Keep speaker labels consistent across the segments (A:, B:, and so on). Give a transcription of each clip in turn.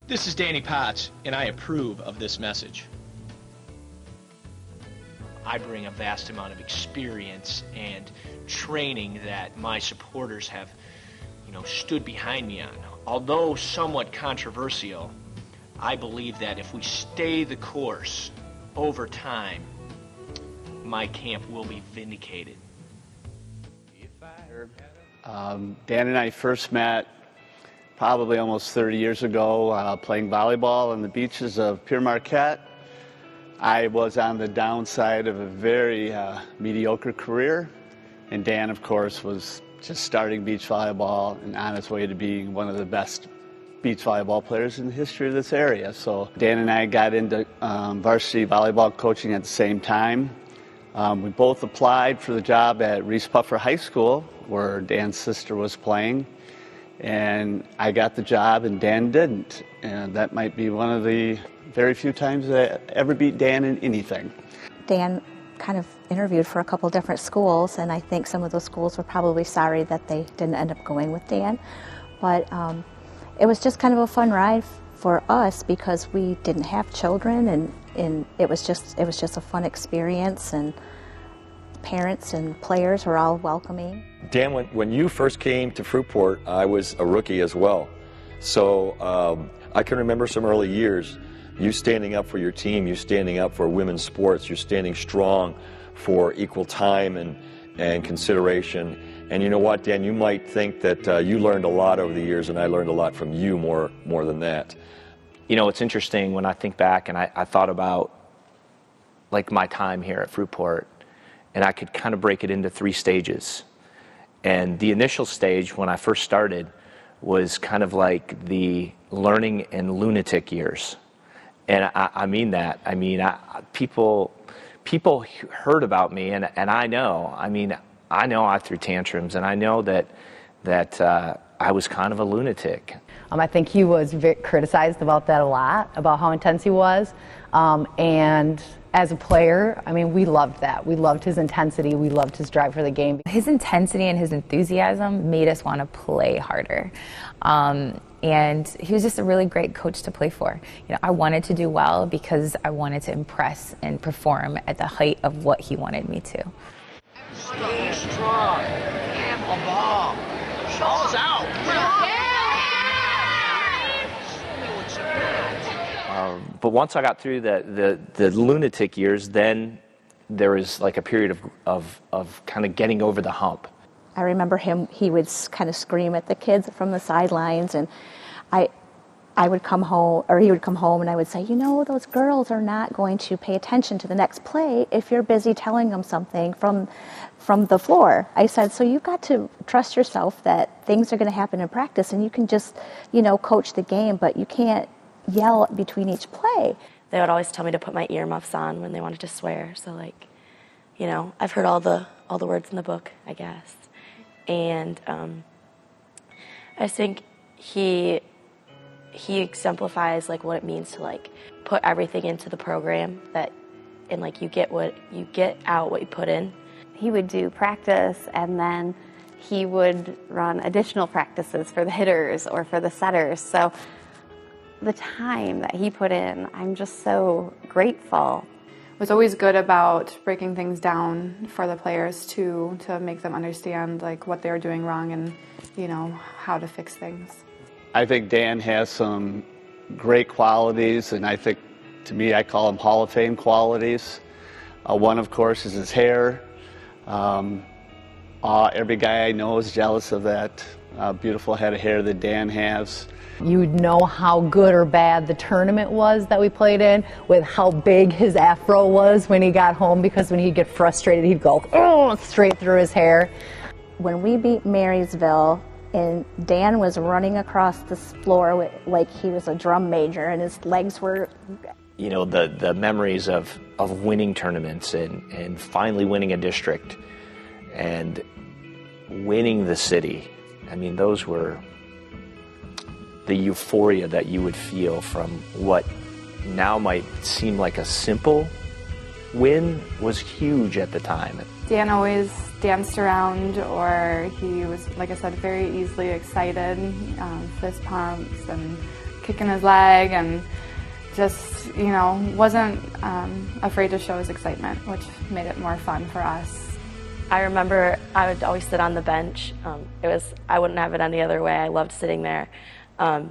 A: This is Danny Potts, and I approve of this message. I bring a vast amount of experience and training that my supporters have, stood behind me on. Although somewhat controversial, I believe that if we stay the course over time, my camp will be vindicated.
B: Dan and I first met probably almost 30 years ago playing volleyball on the beaches of Pere Marquette. I was on the downside of a very mediocre career, and Dan, of course, was just starting beach volleyball and on his way to being one of the best beach volleyball players in the history of this area. So Dan and I got into varsity volleyball coaching at the same time. We both applied for the job at Reese Puffer High School, where Dan's sister was playing, and I got the job and Dan didn't. And that might be one of the very few times that I ever beat Dan in anything.
C: Dan kind of interviewed for a couple different schools, and I think some of those schools were probably sorry that they didn't end up going with Dan. But it was just kind of a fun ride for us because we didn't have children, and it was just a fun experience, and parents and players were all welcoming.
D: Dan, when you first came to Fruitport, I was a rookie as well. So I can remember some early years, you standing up for your team, you standing up for women's sports, you're standing strong for equal time and consideration. And you know what, Dan, you might think that you learned a lot over the years, and I learned a lot from you more than that.
A: It's interesting when I think back and I thought about like my time here at Fruitport, and I could kind of break it into 3 stages. And the initial stage when I first started was kind of like the learning and lunatic years. And I mean that. I mean, people heard about me, and I know. I mean, I know I threw tantrums, and I know that I was kind of a lunatic.
E: I think he was criticized about that a lot, about how intense he was. And as a player, I mean, we loved that. We loved his intensity. We loved his drive for the game.
F: His intensity and his enthusiasm made us want to play harder. And he was just a really great coach to play for. I wanted to do well because I wanted to impress and perform at the height of what he wanted me to.
A: Stay strong. Handle the ball. Show's out. But once I got through the lunatic years, then there was like a period of kind of getting over the hump.
C: I remember he would kind of scream at the kids from the sidelines, and I would come home, or he would come home, and I would say, those girls are not going to pay attention to the next play if you're busy telling them something from the floor. I said, so you've got to trust yourself that things are going to happen in practice, and you can just, coach the game, but you can't yell between each play.
G: They would always tell me to put my earmuffs on when they wanted to swear. So I've heard all the words in the book, I guess. And I just think he exemplifies what it means to put everything into the program and you get out what you put in.
H: He would do practice, and then he would run additional practices for the hitters or for the setters. So the time that he put in, I'm just so grateful.
I: Was always good about breaking things down for the players to make them understand what they were doing wrong and how to fix things.
B: I think Dan has some great qualities, and I think, to me, I call them Hall of Fame qualities. One, of course, is his hair. Every guy I know is jealous of that beautiful head of hair that Dan has.
E: You'd know how good or bad the tournament was that we played in with how big his afro was when he got home, because when he'd get frustrated, he'd go straight through his hair.
C: When we beat Marysville, and Dan was running across the floor like he was a drum major, and his legs were...
A: the memories of winning tournaments and finally winning a district and winning the city. I mean, those were the euphoria that you would feel from what now might seem like a simple win was huge at the time.
I: Dan always danced around, or he was, like I said, very easily excited, fist pumps and kicking his leg and just, wasn't afraid to show his excitement, which made it more fun for us.
G: I remember I would always sit on the bench. I wouldn't have it any other way. I loved sitting there. I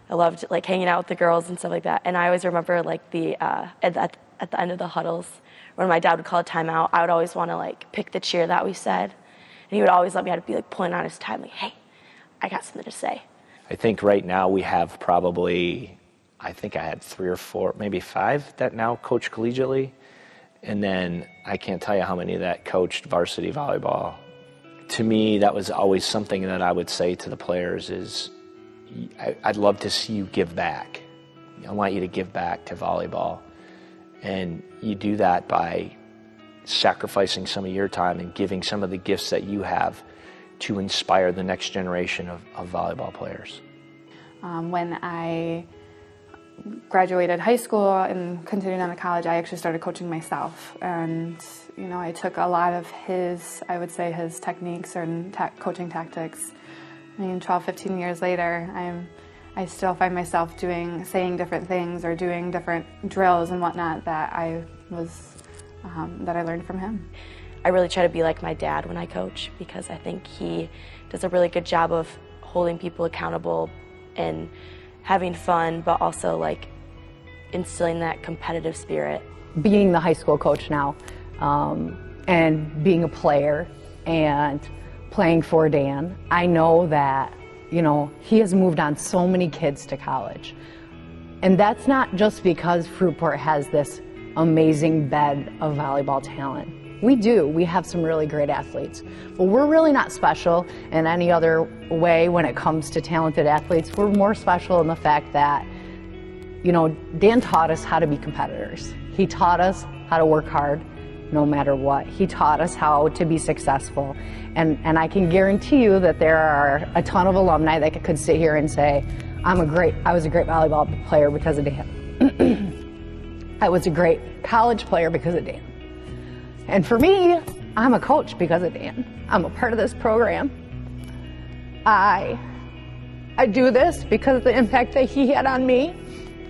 G: loved like hanging out with the girls and stuff like that. And I always remember like at the end of the huddles when my dad would call a timeout, I would always want to like pick the cheer that we said. And he would always let me have to be like pulling on his tie, like, hey, I got something to say.
A: I think right now we have probably, I think I had 3 or 4, maybe 5 that now coach collegiately. And then I can't tell you how many that coached varsity volleyball. To me, that was always something that I would say to the players is, I'd love to see you give back. I want you to give back to volleyball. And you do that by sacrificing some of your time and giving some of the gifts that you have to inspire the next generation of volleyball players.
I: When I graduated high school and continued on to college, I actually started coaching myself. And, I took a lot of his techniques and coaching tactics. 12, 15 years later, I still find myself saying different things or doing different drills and whatnot that I learned from him.
G: I really try to be like my dad when I coach because I think he does a really good job of holding people accountable and having fun, but also like instilling that competitive spirit.
E: Being the high school coach now, and being a player and playing for Dan, I know that, he has moved on so many kids to college. And that's not just because Fruitport has this amazing bed of volleyball talent. We do. We have some really great athletes. But we're really not special in any other way when it comes to talented athletes. We're more special in the fact that, Dan taught us how to be competitors. He taught us how to work hard no matter what. He taught us how to be successful. And I can guarantee you that there are a ton of alumni that could sit here and say, I was a great volleyball player because of Dan. I was a great college player because of Dan. And for me, I'm a coach because of Dan. I'm a part of this program. I do this because of the impact that he had on me,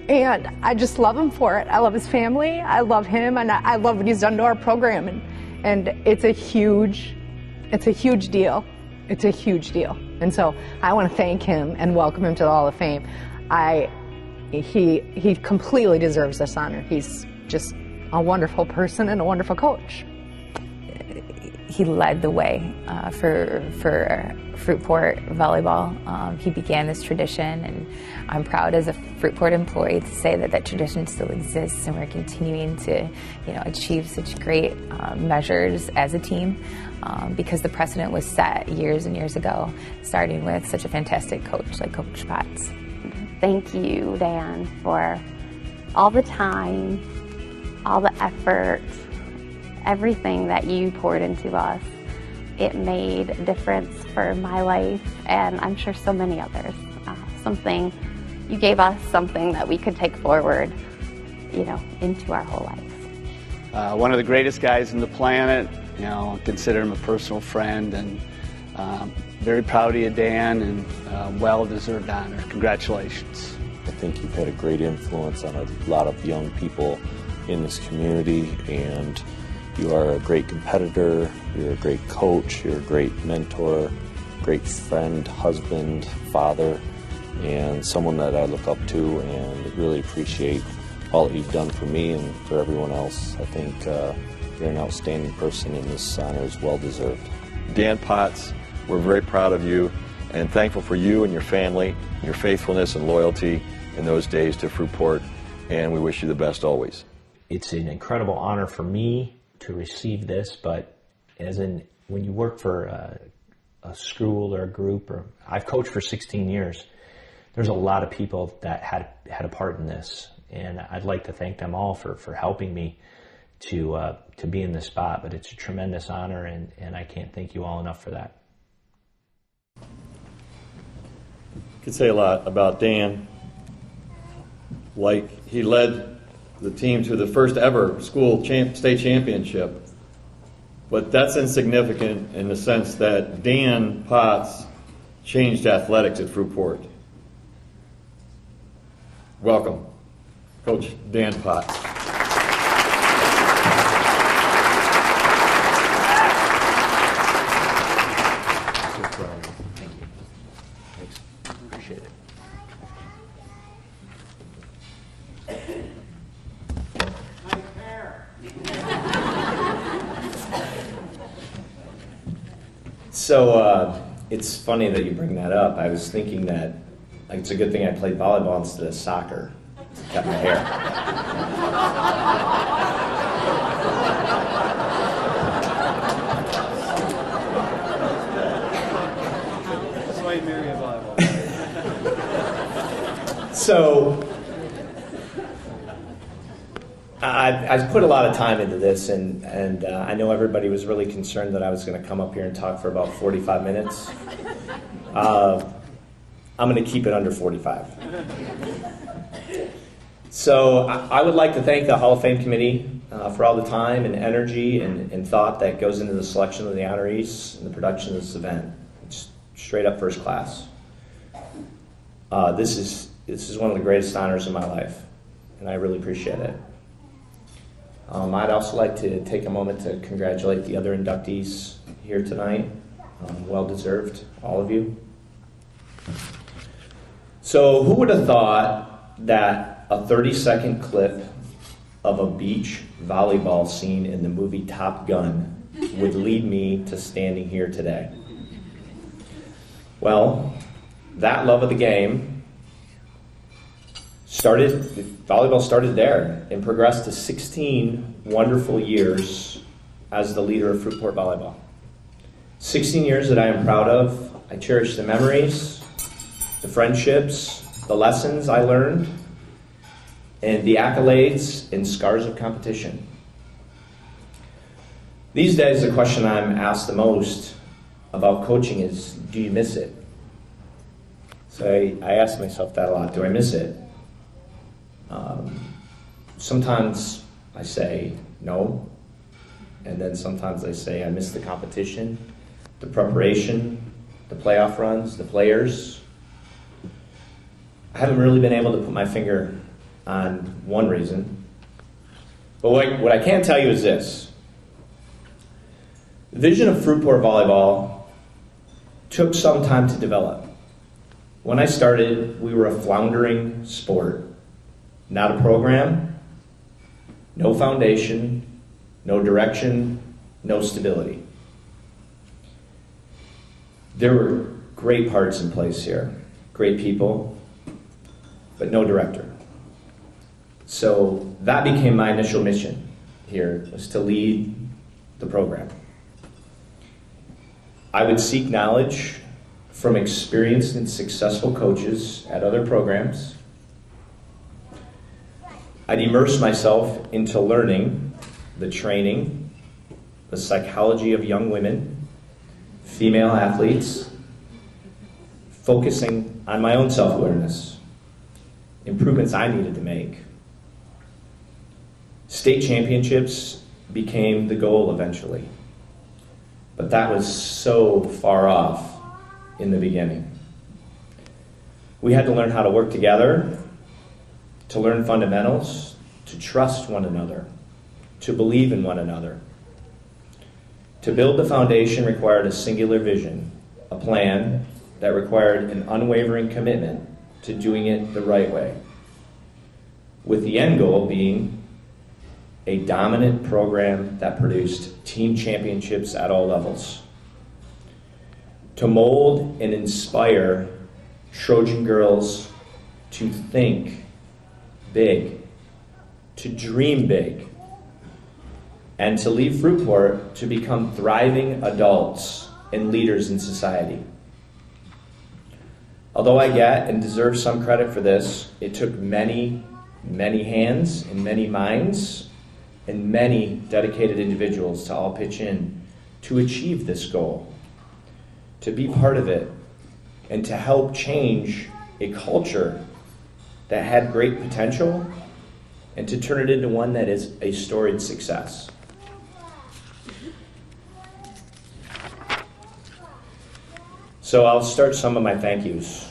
E: and I just love him for it. I love his family, I love him, and I love what he's done to our program. And it's a huge deal. It's a huge deal. And so I want to thank him and welcome him to the Hall of Fame. He completely deserves this honor. He's just a wonderful person and a wonderful coach.
F: He led the way for Fruitport volleyball. He began this tradition, and I'm proud as a Fruitport employee to say that tradition still exists, and we're continuing to, achieve such great measures as a team because the precedent was set years and years ago, starting with such a fantastic coach like Coach Potts.
H: Thank you, Dan, for all the time, all the effort, everything that you poured into us. It made a difference for my life, and I'm sure so many others. You gave us something that we could take forward, into our whole life.
B: One of the greatest guys on the planet, consider him a personal friend, and very proud of you, Dan, and well-deserved honor. Congratulations.
J: I think you've had a great influence on a lot of young people in this community, and you are a great competitor, you're a great coach, you're a great mentor, great friend, husband, father, and someone that I look up to and really appreciate all that you've done for me and for everyone else. I think you're an outstanding person, and this honor is well-deserved.
D: Dan Potts, we're very proud of you and thankful for you and your family, your faithfulness and loyalty in those days to Fruitport, and we wish you the best always.
A: It's an incredible honor for me to receive this, but when you work for a school or a group, or I've coached for 16 years, there's a lot of people that had a part in this, and I'd like to thank them all for helping me to be in this spot. But it's a tremendous honor, and I can't thank you all enough for that.
D: Could say a lot about Dan. Like, he led the team to the first ever school state championship. But that's insignificant in the sense that Dan Potts changed athletics at Fruitport. Welcome, Coach Dan Potts.
A: Thank you. Thanks. Appreciate it. So it's funny that you bring that up. I was thinking that it's a good thing I played volleyball instead of soccer. Kept my hair.
K: That's why you marry a volleyball.
A: So I put a lot of time into this, and I know everybody was really concerned that I was going to come up here and talk for about 45 minutes. I'm going to keep it under 45. So I would like to thank the Hall of Fame Committee for all the time and energy and thought that goes into the selection of the honorees and the production of this event. It's straight up first class. This is one of the greatest honors of my life, and I really appreciate it. I'd also like to take a moment to congratulate the other inductees here tonight. Well deserved, all of you. So who would have thought that a 30-second clip of a beach volleyball scene in the movie Top Gun would lead me to standing here today? Well, that love of the game volleyball started there and progressed to 16 wonderful years as the leader of Fruitport Volleyball. 16 years that I am proud of. I cherish the memories, the friendships, the lessons I learned, and the accolades and scars of competition. These days, the question I'm asked the most about coaching is, do you miss it? So I ask myself that a lot. Do I miss it? Sometimes I say no, and then sometimes I say I miss the competition, the preparation, the playoff runs, the players. I haven't really been able to put my finger on one reason, but what I can tell you is this. The vision of Fruitport Volleyball took some time to develop. When I started, we were a floundering sport. Not a program, no foundation, no direction, no stability. There were great parts in place here, great people, but no director. So that became my initial mission here, was to lead the program. I would seek knowledge from experienced and successful coaches at other programs. I'd immerse myself into learning the training, the psychology of young women, female athletes, focusing on my own self-awareness, improvements I needed to make. State championships became the goal eventually, but that was so far off in the beginning. We had to learn how to work together, to learn fundamentals, to trust one another, to believe in one another. To build the foundation required a singular vision, a plan that required an unwavering commitment to doing it the right way, with the end goal being a dominant program that produced team championships at all levels. To mold and inspire Trojan girls to think big, to dream big, and to leave Fruitport to become thriving adults and leaders in society. Although I get and deserve some credit for this, it took many, many hands and many minds and many dedicated individuals to all pitch in to achieve this goal, to be part of it, and to help change a culture that had great potential and to turn it into one that is a storied success. So I'll start some of my thank yous.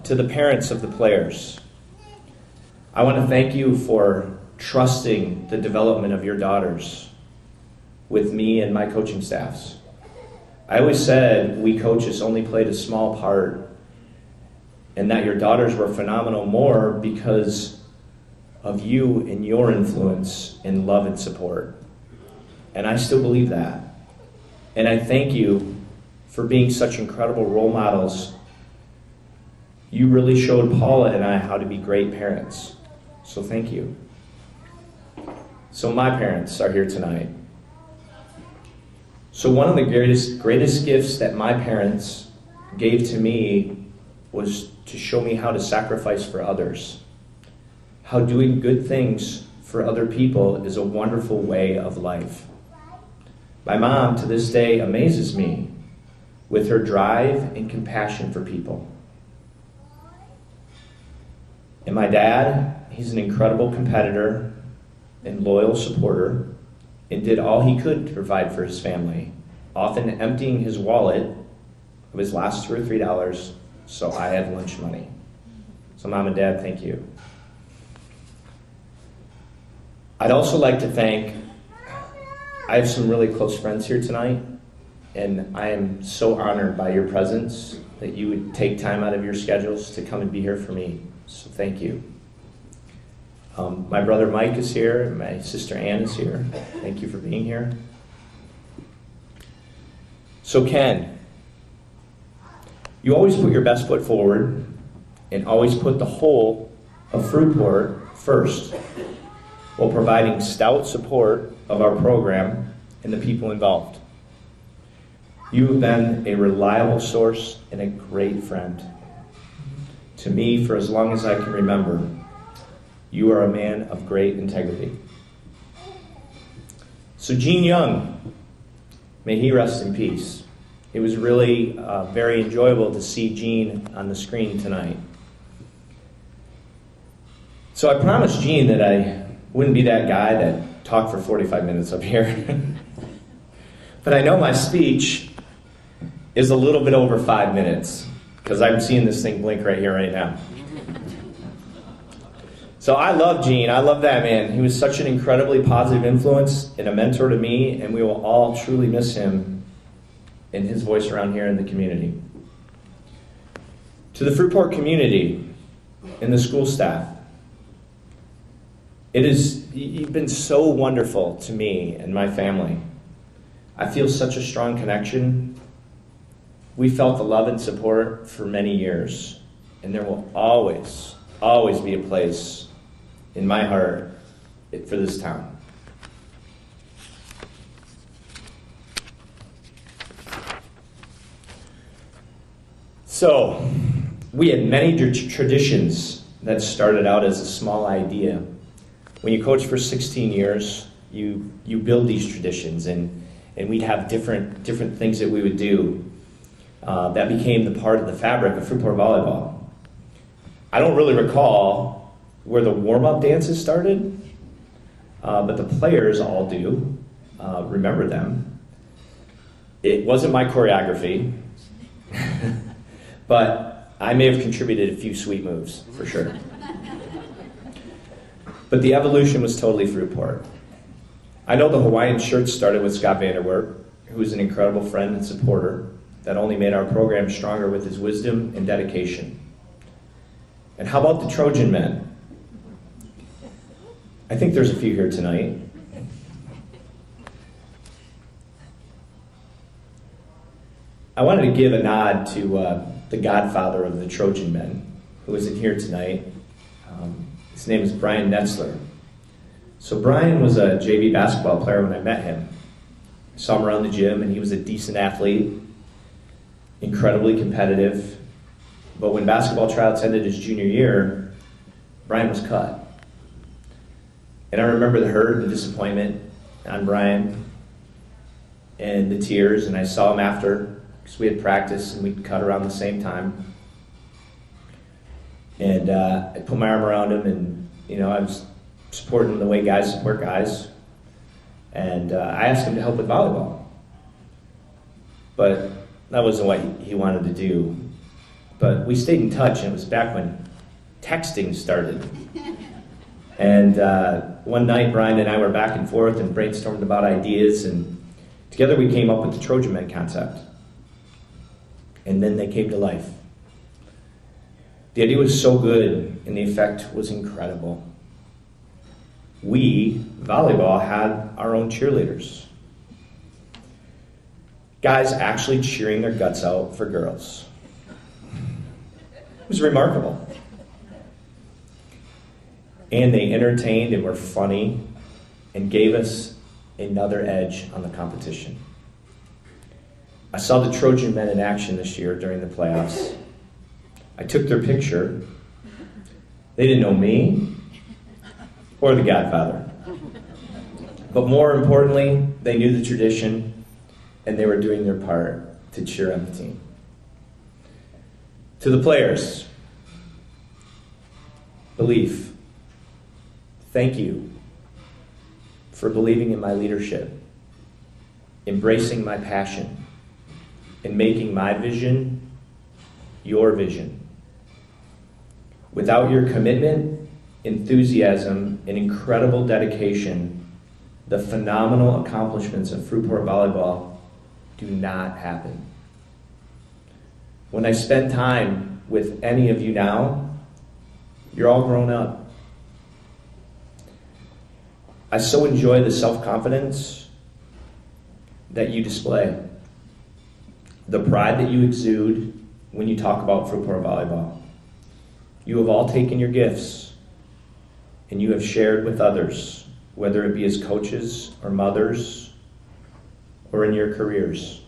A: To the parents of the players, I want to thank you for trusting the development of your daughters with me and my coaching staffs. I always said we coaches only played a small part, and that your daughters were phenomenal more because of you and your influence in love and support. And I still believe that. And I thank you for being such incredible role models. You really showed Paula and I how to be great parents. So thank you. So my parents are here tonight. So one of the greatest gifts that my parents gave to me was to show me how to sacrifice for others. How doing good things for other people is a wonderful way of life. My mom, to this day, amazes me with her drive and compassion for people. And my dad, he's an incredible competitor and loyal supporter, and did all he could to provide for his family, often emptying his wallet of his last $2 or $3 so I had lunch money. So Mom and Dad, thank you. I'd also like to thank, I have some really close friends here tonight, and I am so honored by your presence that you would take time out of your schedules to come and be here for me. So thank you. My brother Mike is here, and my sister Ann is here. Thank you for being here. So Ken, you always put your best foot forward and always put the whole of Fruitport first, while providing stout support of our program and the people involved. You have been a reliable source and a great friend to me for as long as I can remember. You are a man of great integrity. So Gene Young, may he rest in peace. It was really very enjoyable to see Gene on the screen tonight. So I promised Gene that I wouldn't be that guy that talked for 45 minutes up here. But I know my speech is a little bit over 5 minutes, because I'm seeing this thing blink right here, right now. So I love Gene. I love that man. He was such an incredibly positive influence and a mentor to me, and we will all truly miss him and his voice around here in the community. To the Fruitport community and the school staff, you've been so wonderful to me and my family. I feel such a strong connection. We felt the love and support for many years, and there will always, always be a place in my heart for this town. So, we had many traditions that started out as a small idea. When you coach for 16 years, you build these traditions, and we'd have different things that we would do. That became the part of the fabric of Fruitport Volleyball. I don't really recall where the warm-up dances started, but the players all do remember them. It wasn't my choreography, but I may have contributed a few sweet moves, for sure. But the evolution was totally Fruitport. I know the Hawaiian shirts started with Scott Vanderwerp, who was an incredible friend and supporter that only made our program stronger with his wisdom and dedication. And how about the Trojan men? I think there's a few here tonight. I wanted to give a nod to the godfather of the Trojan men, who isn't here tonight. His name is Brian Netzler. So Brian was a JV basketball player when I met him. I saw him around the gym, and he was a decent athlete, incredibly competitive. But when basketball tryouts ended his junior year, Brian was cut. And I remember the hurt and the disappointment on Brian and the tears, and I saw him after, because we had practice and we'd cut around the same time. And I put my arm around him, and I was supporting him the way guys support guys. And I asked him to help with volleyball. But that wasn't what he wanted to do. But we stayed in touch, and it was back when texting started. And one night, Brian and I were back and forth and brainstormed about ideas, and together we came up with the Trojan Men concept. And then they came to life. The idea was so good, and the effect was incredible. We, volleyball, had our own cheerleaders. Guys actually cheering their guts out for girls. It was remarkable. And they entertained and were funny and gave us another edge on the competition. I saw the Trojan men in action this year during the playoffs. I took their picture. They didn't know me or the Godfather. But more importantly, they knew the tradition and they were doing their part to cheer on the team. To the players, belief. Thank you for believing in my leadership, embracing my passion, and making my vision your vision. Without your commitment, enthusiasm, and incredible dedication, the phenomenal accomplishments of Fruitport Volleyball do not happen. When I spend time with any of you now, you're all grown up. I so enjoy the self-confidence that you display, the pride that you exude when you talk about Fruitport Volleyball. You have all taken your gifts and you have shared with others, whether it be as coaches or mothers or in your careers.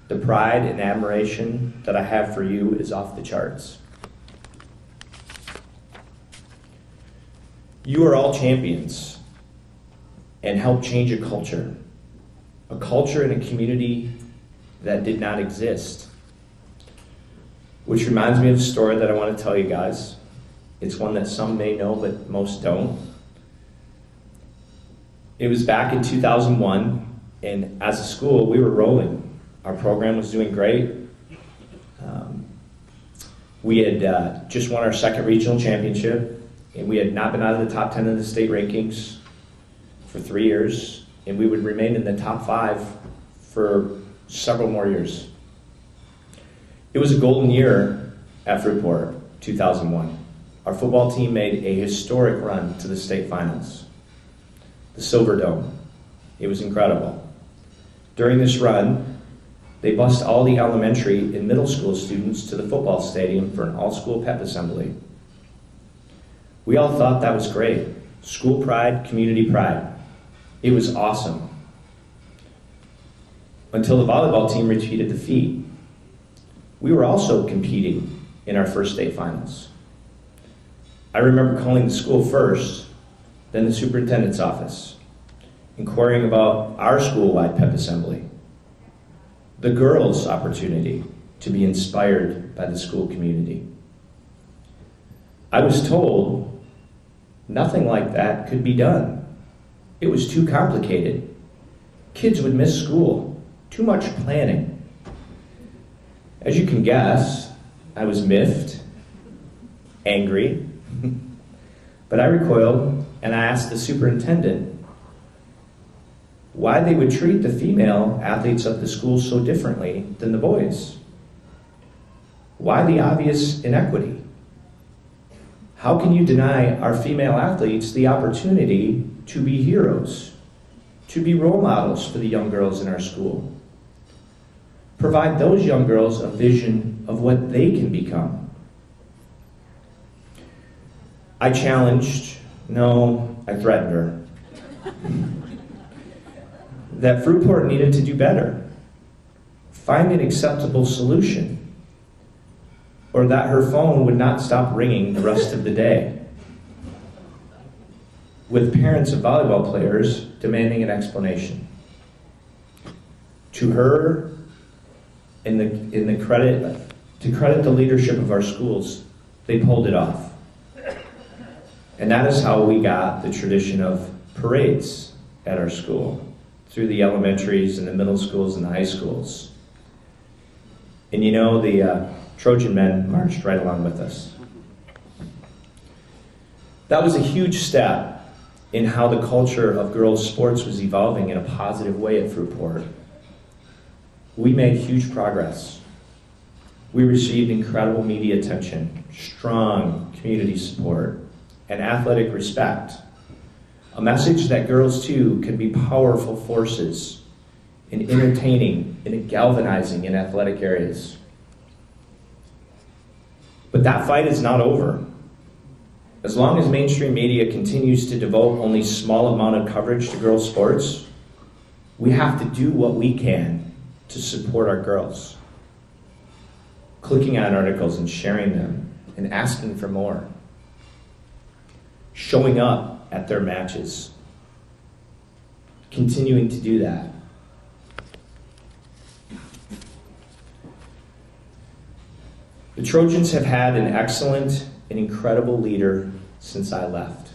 A: The pride and admiration that I have for you is off the charts. You are all champions and helped change a culture in a community that did not exist. Which reminds me of a story that I want to tell you guys. It's one that some may know, but most don't. It was back in 2001, and as a school, we were rolling. Our program was doing great. We had just won our second regional championship, and we had not been out of the top 10 of the state rankings for 3 years, and we would remain in the top 5 for several more years. It was a golden year at Fruitport, 2001. Our football team made a historic run to the state finals, the Silver Dome. It was incredible. During this run, they bused all the elementary and middle school students to the football stadium for an all-school pep assembly. We all thought that was great. School pride, community pride. It was awesome. Until the volleyball team repeated the feat. We were also competing in our first state finals. I remember calling the school first, then the superintendent's office, inquiring about our school-wide pep assembly, the girls' opportunity to be inspired by the school community. I was told nothing like that could be done. It was too complicated. Kids would miss school. Too much planning. As you can guess, I was miffed, angry, but I recoiled and I asked the superintendent why they would treat the female athletes of the school so differently than the boys. Why the obvious inequity? How can you deny our female athletes the opportunity to be heroes, to be role models for the young girls in our school? Provide those young girls a vision of what they can become. I challenged, no, I threatened her, that Fruitport needed to do better, find an acceptable solution, or that her phone would not stop ringing the rest of the day, with parents of volleyball players demanding an explanation. To her, to credit the leadership of our schools, they pulled it off. And that is how we got the tradition of parades at our school, through the elementaries and the middle schools and the high schools. And you know, the Trojan men marched right along with us. That was a huge step in how the culture of girls' sports was evolving in a positive way at Fruitport. We made huge progress. We received incredible media attention, strong community support, and athletic respect. A message that girls, too, can be powerful forces in entertaining and galvanizing in athletic areas. But that fight is not over. As long as mainstream media continues to devote only small amount of coverage to girls' sports, we have to do what we can to support our girls. Clicking on articles and sharing them and asking for more. Showing up at their matches. Continuing to do that. The Trojans have had an excellent and incredible leader since I left,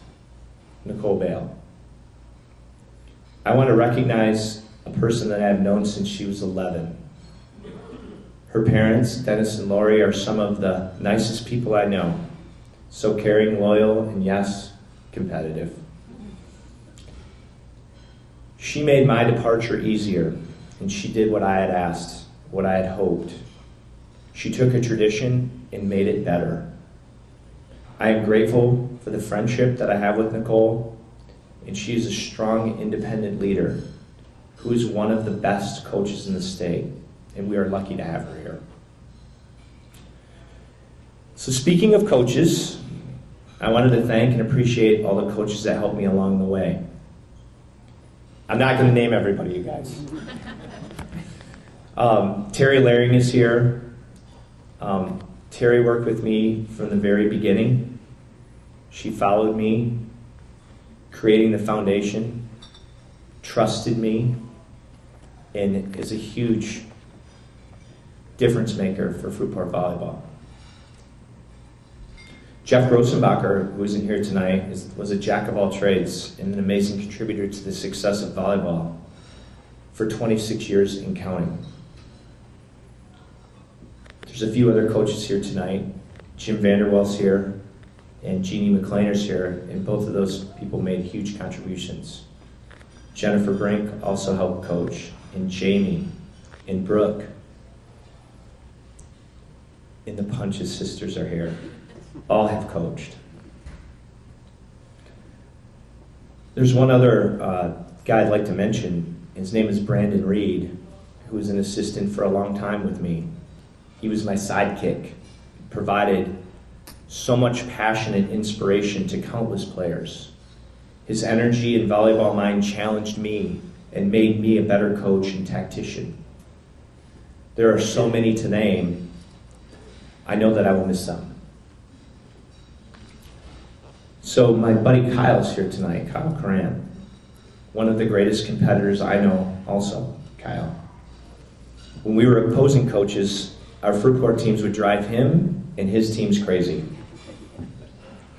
A: Nicole Bale. I want to recognize a person that I've known since she was 11. Her parents, Dennis and Lori, are some of the nicest people I know. So caring, loyal, and yes, competitive. She made my departure easier, and she did what I had asked, what I had hoped. She took a tradition and made it better. I am grateful for the friendship that I have with Nicole, and she is a strong, independent leader who is one of the best coaches in the state, and we are lucky to have her here. So speaking of coaches, I wanted to thank and appreciate all the coaches that helped me along the way. I'm not going to name everybody, you guys. Terry Laring is here. Terry worked with me from the very beginning. She followed me, creating the foundation, trusted me, and is a huge difference maker for Fruitport Volleyball. Jeff Grossenbacher, who isn't here tonight, was a jack of all trades and an amazing contributor to the success of volleyball for 26 years and counting. There's a few other coaches here tonight. Jim Vanderwell's here, and Jeannie McClaner's here, and both of those people made huge contributions. Jennifer Brink also helped coach, and Jamie, and Brooke, and the Punch's sisters are here. All have coached. There's one other guy I'd like to mention. His name is Brandon Reed, who was an assistant for a long time with me. He was my sidekick, provided so much passion and inspiration to countless players. His energy and volleyball mind challenged me and made me a better coach and tactician. There are so many to name. I know that I will miss some. So my buddy Kyle's here tonight, Kyle Coran. One of the greatest competitors I know also, Kyle. When we were opposing coaches, our Fruitport teams would drive him and his teams crazy.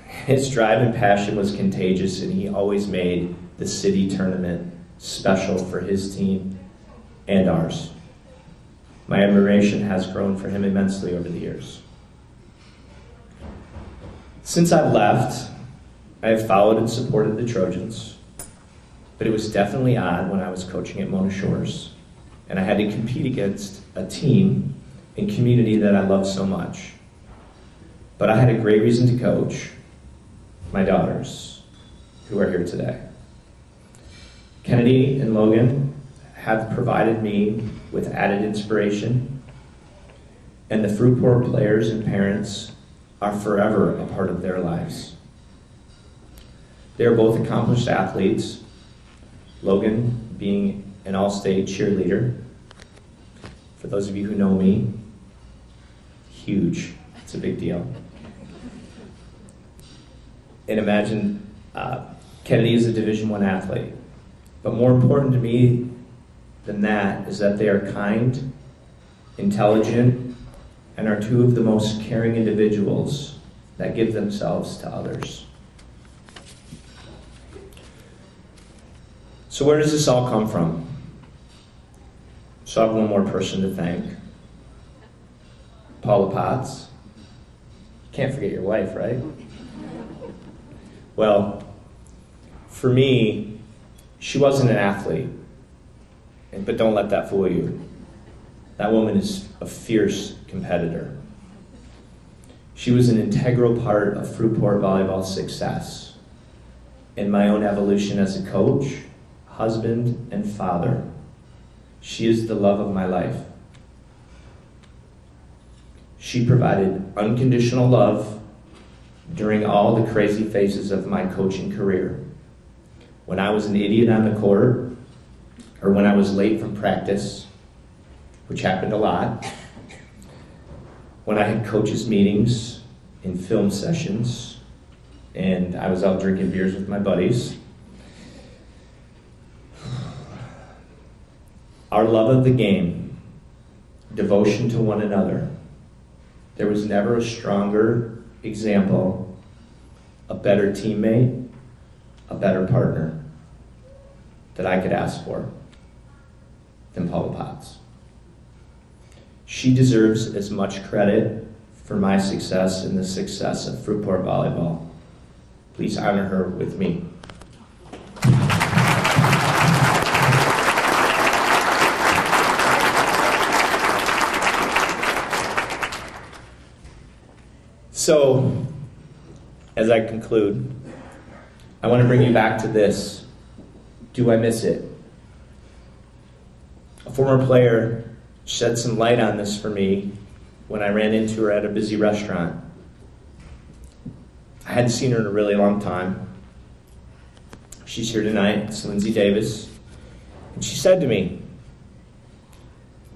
A: His drive and passion was contagious, and he always made the city tournament special for his team and ours. My admiration has grown for him immensely over the years. Since I've left, I have followed and supported the Trojans, but it was definitely odd when I was coaching at Mona Shores, and I had to compete against a team and community that I love so much. But I had a great reason to coach my daughters, who are here today. Kennedy and Logan have provided me with added inspiration, and the Fruitport players and parents are forever a part of their lives. They are both accomplished athletes, Logan being an all-state cheerleader. For those of you who know me, huge, it's a big deal. And imagine Kennedy is a Division I athlete. But more important to me than that is that they are kind, intelligent, and are two of the most caring individuals that give themselves to others. So where does this all come from? So I have one more person to thank. Paula Potts. Can't forget your wife, right? Well, for me, she wasn't an athlete, but don't let that fool you. That woman is a fierce competitor. She was an integral part of Fruitport Volleyball's success and my own evolution as a coach, husband, and father. She is the love of my life. She provided unconditional love during all the crazy phases of my coaching career. When I was an idiot on the court, or when I was late from practice, which happened a lot, when I had coaches' meetings and film sessions, and I was out drinking beers with my buddies. Our love of the game, devotion to one another. There was never a stronger example, a better teammate, a better partner that I could ask for than Paula Potts. She deserves as much credit for my success and the success of Fruitport Volleyball. Please honor her with me. So, as I conclude, I want to bring you back to this. Do I miss it? A former player shed some light on this for me when I ran into her at a busy restaurant. I hadn't seen her in a really long time. She's here tonight. It's Lindsay Davis. And she said to me,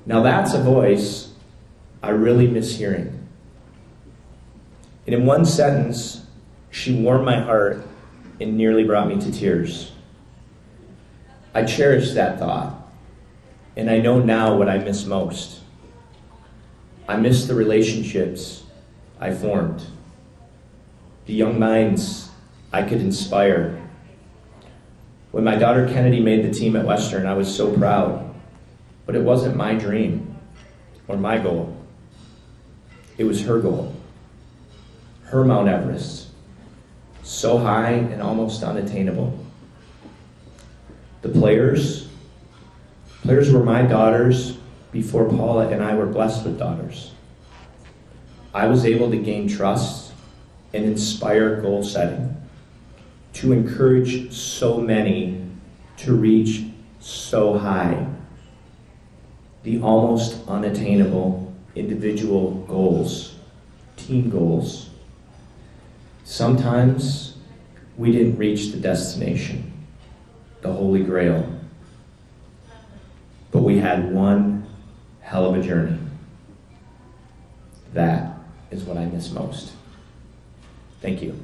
A: "Now that's a voice I really miss hearing." And in one sentence, she warmed my heart and nearly brought me to tears. I cherish that thought, and I know now what I miss most. I miss the relationships I formed, the young minds I could inspire. When my daughter Kennedy made the team at Western, I was so proud, but it wasn't my dream or my goal. It was her goal, her Mount Everest, so high and almost unattainable. The players were my daughters before Paula and I were blessed with daughters. I was able to gain trust and inspire goal setting, to encourage so many to reach so high, the almost unattainable individual goals, team goals. Sometimes we didn't reach the destination, the Holy Grail, but we had one hell of a journey. That is what I miss most. Thank you.